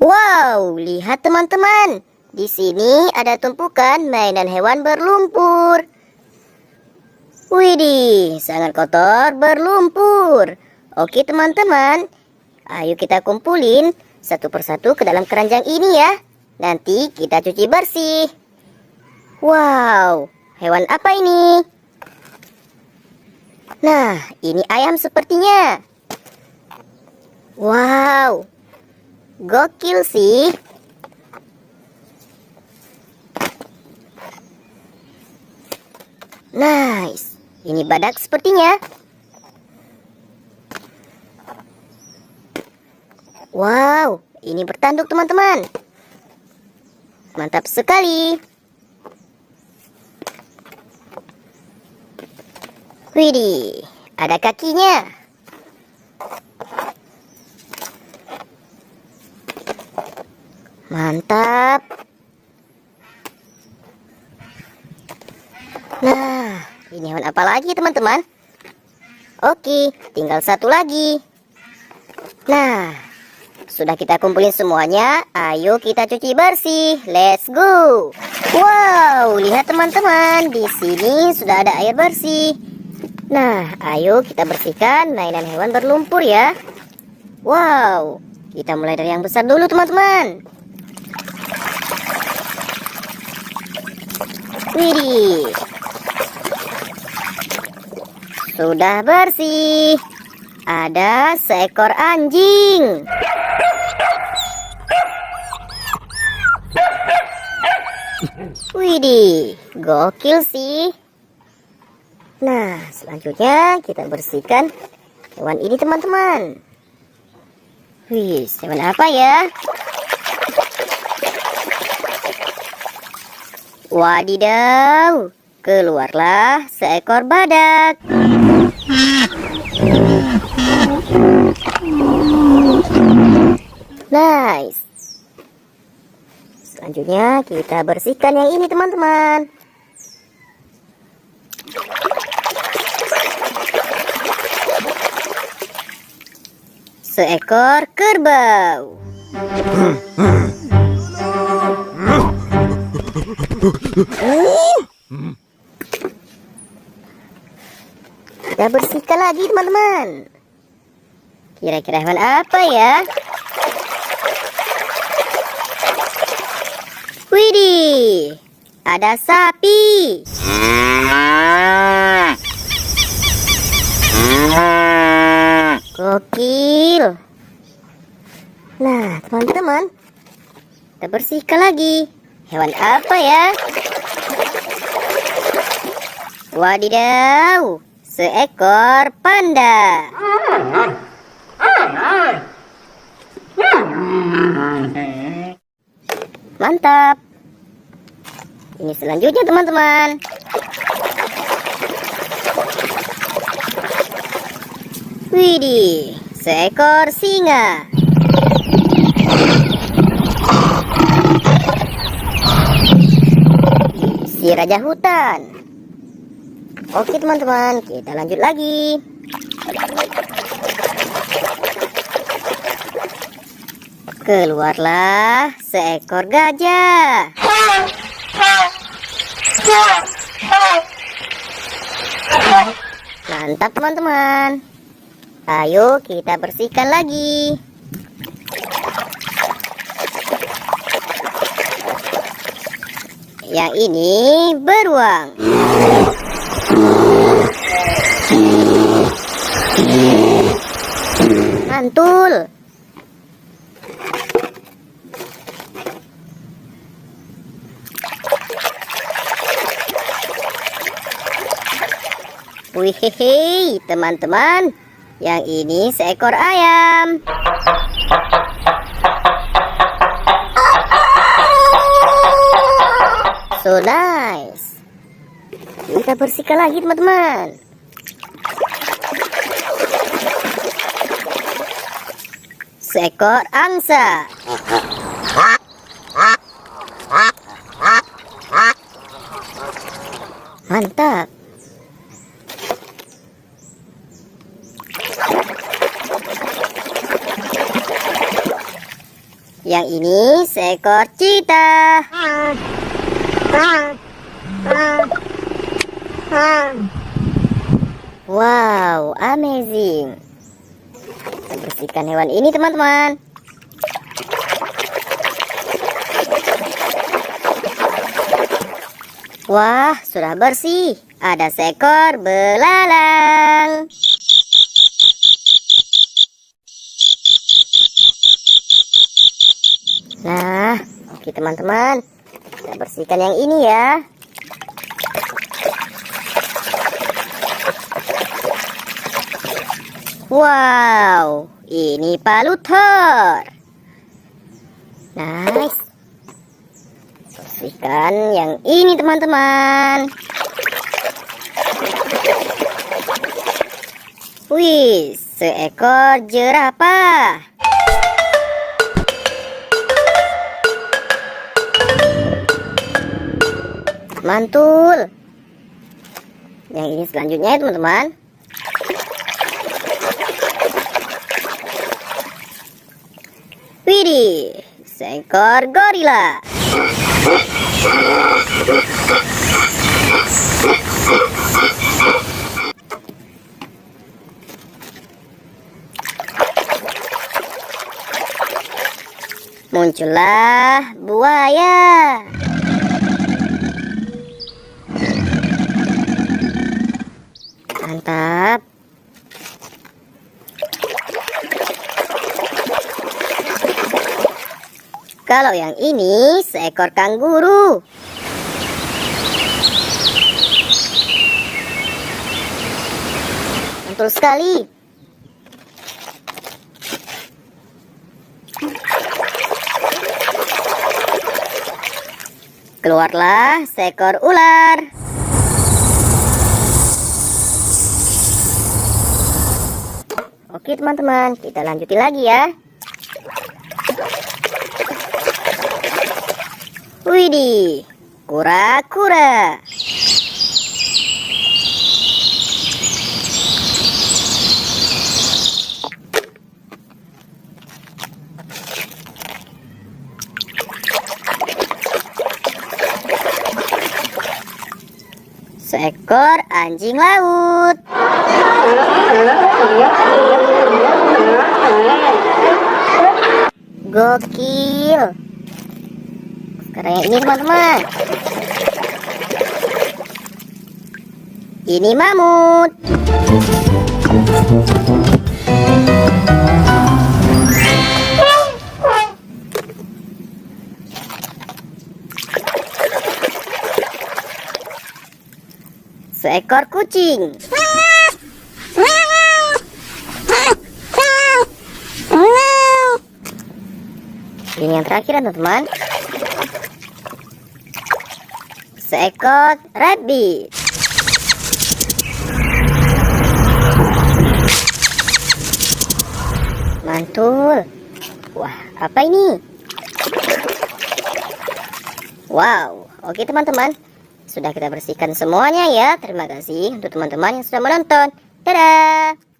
Wow, lihat teman-teman. Di sini ada tumpukan mainan hewan berlumpur. Widih, sangat kotor berlumpur. Oke teman-teman, ayo kita kumpulin satu persatu ke dalam keranjang ini ya. Nanti kita cuci bersih. Wow, hewan apa ini? Nah, ini ayam sepertinya. Wow, gokil sih. Nice. Ini badak sepertinya. Wow, ini bertanduk teman-teman. Mantap sekali. Widih, ada kakinya. Mantap. Nah, ini hewan apa lagi teman-teman? Oke, tinggal satu lagi. Nah, sudah kita kumpulin semuanya. Ayo kita cuci bersih. Let's go. Wow, lihat teman-teman, di sini sudah ada air bersih. Nah, ayo kita bersihkan mainan hewan berlumpur ya. Wow, kita mulai dari yang besar dulu teman-teman. Widih, sudah bersih. Ada seekor anjing. Widih, gokil sih. Nah, selanjutnya kita bersihkan hewan ini teman-teman. Wih, hewan apa ya? Wadidaw, keluarlah seekor badak. Nice. Selanjutnya kita bersihkan yang ini teman-teman. Seekor kerbau. Kita bersihkan lagi teman-teman. Kira-kira hewan apa ya? Widih, ada sapi. Gokil. Nah teman-teman, kita bersihkan lagi. Hewan apa ya? Wadidaw, seekor panda. Mantap. Ini selanjutnya teman-teman. Widih, seekor singa. Si raja hutan. Oke teman-teman, kita lanjut lagi. Keluarlah seekor gajah. Mantap teman-teman. Ayo kita bersihkan lagi. Yang ini beruang. Mantul. Wih, teman-teman, yang ini seekor ayam. So nice. Kita bersihkan lagi teman-teman. Seekor angsa. Mantap. Yang ini seekor cheetah. Wow, amazing. Kita bersihkan hewan ini, teman-teman. Wah, sudah bersih. Ada seekor belalang. Nah, oke teman-teman. Kita bersihkan yang ini ya. Wow, ini palutor. Nice. Bersihkan yang ini teman-teman. Wih, seekor jerapah. Mantul. Yang ini selanjutnya ya teman-teman. Widih, seekor gorila. Muncullah buaya. Mantap. Kalau yang ini seekor kanguru. Mantul sekali. Keluarlah seekor ular. Oke teman-teman, kita lanjutin lagi ya. Widih, kura-kura. Seekor anjing laut. Gokil. Sekarang yang ini teman-teman. Ini mamut. Seekor kucing. Ini yang terakhir teman-teman. Seekor rabbit. Mantul. Wah, apa ini? Wow, oke teman-teman. Sudah kita bersihkan semuanya ya. Terima kasih untuk teman-teman yang sudah menonton. Dadah.